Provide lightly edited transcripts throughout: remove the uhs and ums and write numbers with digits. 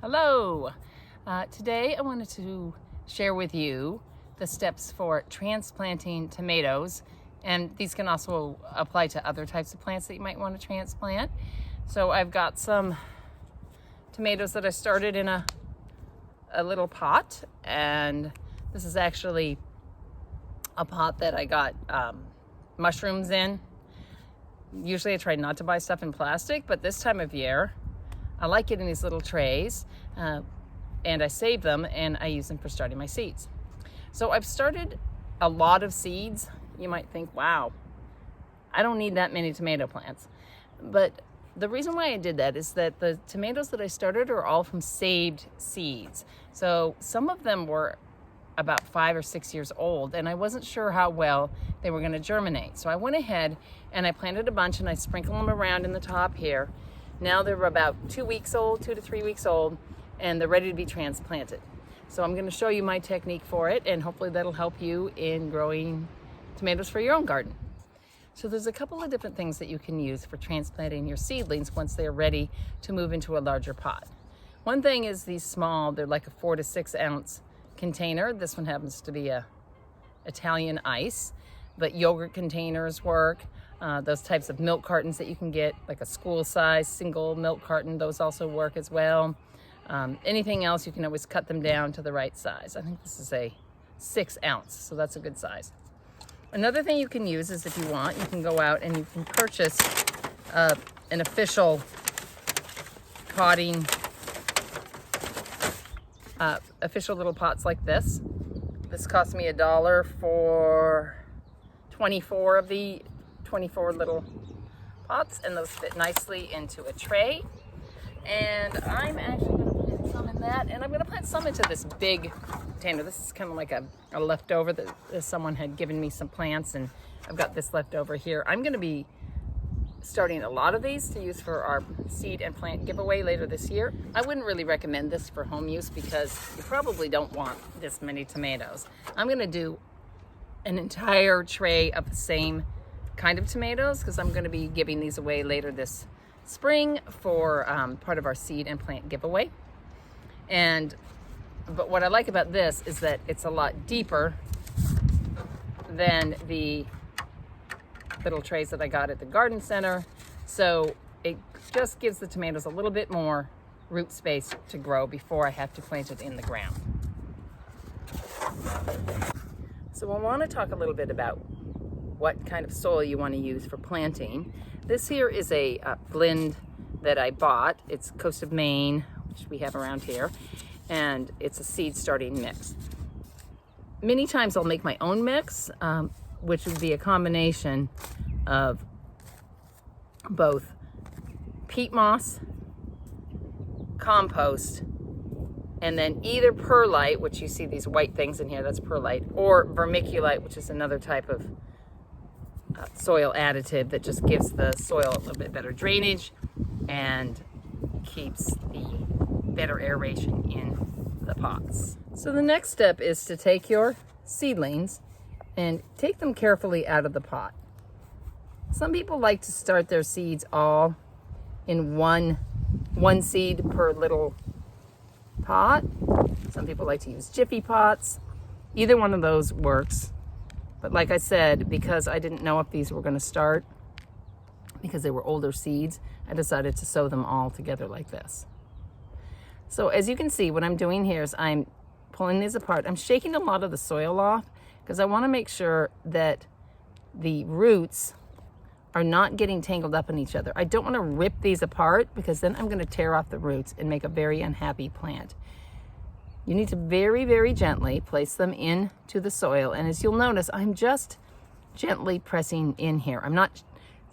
Hello! Today I wanted to share with you the steps for transplanting tomatoes, and these can also apply to other types of plants that you might want to transplant. So I've got some tomatoes that I started in a little pot, and this is actually a pot that I got mushrooms in. Usually I try not to buy stuff in plastic, but this time of year I like it in these little trays, and I save them and I use them for starting my seeds. So I've started a lot of seeds. You might think, wow, I don't need that many tomato plants. But the reason why I did that is that the tomatoes that I started are all from saved seeds. So some of them were about 5 or 6 years old, and I wasn't sure how well they were going to germinate. So I went ahead and I planted a bunch, and I sprinkled them around in the top here. Now they're about 2 weeks old, 2 to 3 weeks old, and they're ready to be transplanted. So I'm going to show you my technique for it, and hopefully that'll help you in growing tomatoes for your own garden. So there's a couple of different things that you can use for transplanting your seedlings once they're ready to move into a larger pot. One thing is these small, they're like a 4 to 6 ounce container. This one happens to be a Italian ice, but yogurt containers work. Those types of milk cartons that you can get, like a school size single milk carton, those also work as well. Anything else, you can always cut them down to the right size. I think this is a 6 ounce, so that's a good size. Another thing you can use is, if you want, you can go out and you can purchase an official potting, official little pots like this. This cost me $1 for 24 of the 24 little pots, and those fit nicely into a tray. And I'm actually going to plant some in that, and I'm going to plant some into this big container. This is kind of like a leftover that someone had given me some plants, and I've got this left over here. I'm going to be starting a lot of these to use for our seed and plant giveaway later this year. I wouldn't really recommend this for home use because you probably don't want this many tomatoes. I'm going to do an entire tray of the same kind of tomatoes because I'm going to be giving these away later this spring for part of our seed and plant giveaway. But what I like about this is that it's a lot deeper than the little trays that I got at the garden center, so it just gives the tomatoes a little bit more root space to grow before I have to plant it in the ground. So I want to talk a little bit about what kind of soil you want to use for planting. This here is a blend that I bought. It's Coast of Maine, which we have around here, and it's a seed starting mix. Many times I'll make my own mix, which would be a combination of both peat moss, compost, and then either perlite, which you see these white things in here, that's perlite, or vermiculite, which is another type of soil additive that just gives the soil a little bit better drainage and keeps the better aeration in the pots. So the next step is to take your seedlings and take them carefully out of the pot. Some people like to start their seeds all in one seed per little pot. Some people like to use jiffy pots. Either one of those works. But like I said, because I didn't know if these were going to start, because they were older seeds, I decided to sow them all together like this. So as you can see, what I'm doing here is I'm pulling these apart. I'm shaking a lot of the soil off because I want to make sure that the roots are not getting tangled up in each other. I don't want to rip these apart because then I'm going to tear off the roots and make a very unhappy plant. You need to very, very gently place them into the soil. And as you'll notice, I'm just gently pressing in here. I'm not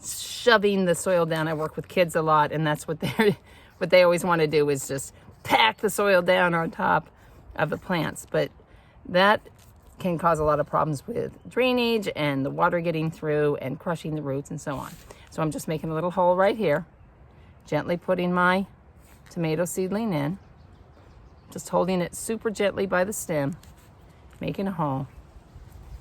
shoving the soil down. I work with kids a lot, and that's what they always want to do, is just pack the soil down on top of the plants. But that can cause a lot of problems with drainage and the water getting through and crushing the roots and so on. So I'm just making a little hole right here, gently putting my tomato seedling in. Just holding it super gently by the stem, making a hole,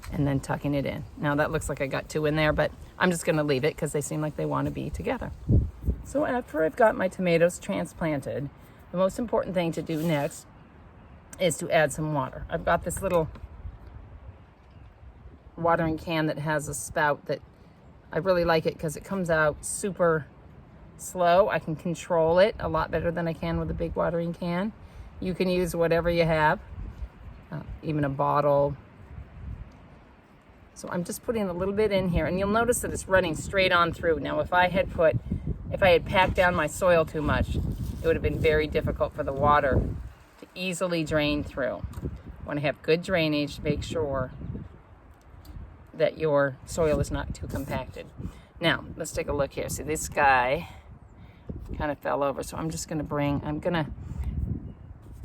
and then tucking it in. Now that looks like I got 2 in there, but I'm just gonna leave it because they seem like they want to be together. So after I've got my tomatoes transplanted, The most important thing to do next is to add some water. I've got this little watering can that has a spout that I really like it because it comes out super slow. I can control it a lot better than I can with a big watering can. You can use whatever you have, even a bottle. So I'm just putting a little bit in here, and you'll notice that it's running straight on through. Now, if I had packed down my soil too much, it would have been very difficult for the water to easily drain through. Want to have good drainage. Make sure that your soil is not too compacted. Now, let's take a look here. See, this guy kind of fell over, so I'm gonna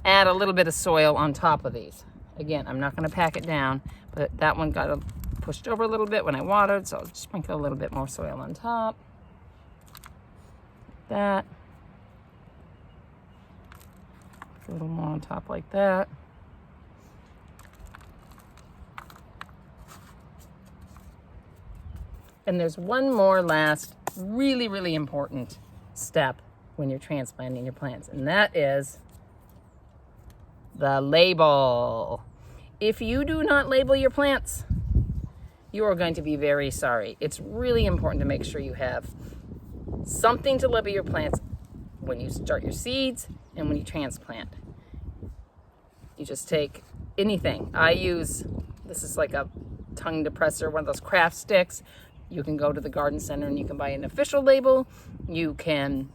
add a little bit of soil on top of these. Again, I'm not gonna pack it down, but that one got pushed over a little bit when I watered, so I'll just sprinkle a little bit more soil on top. That. A little more on top like that. And there's one more last really, really important step when you're transplanting your plants, and that is the label. If you do not label your plants, you are going to be very sorry. It's really important to make sure you have something to label your plants when you start your seeds and when you transplant. You just take anything. This is like a tongue depressor, one of those craft sticks. You can go to the garden center and you can buy an official label. You can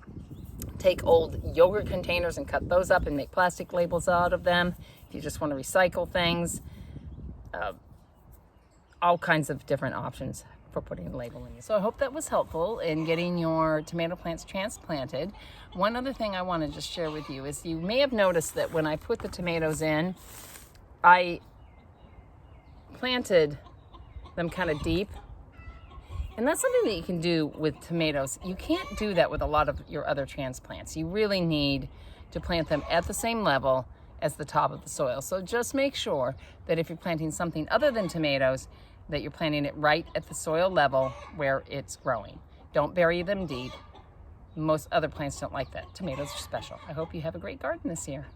take old yogurt containers and cut those up and make plastic labels out of them. If you just want to recycle things, all kinds of different options for putting a label in. So I hope that was helpful in getting your tomato plants transplanted. One other thing I want to just share with you is you may have noticed that when I put the tomatoes in, I planted them kind of deep. And that's something that you can do with tomatoes. You can't do that with a lot of your other transplants. You really need to plant them at the same level as the top of the soil. So just make sure that if you're planting something other than tomatoes, that you're planting it right at the soil level where it's growing. Don't bury them deep. Most other plants don't like that. Tomatoes are special. I hope you have a great garden this year.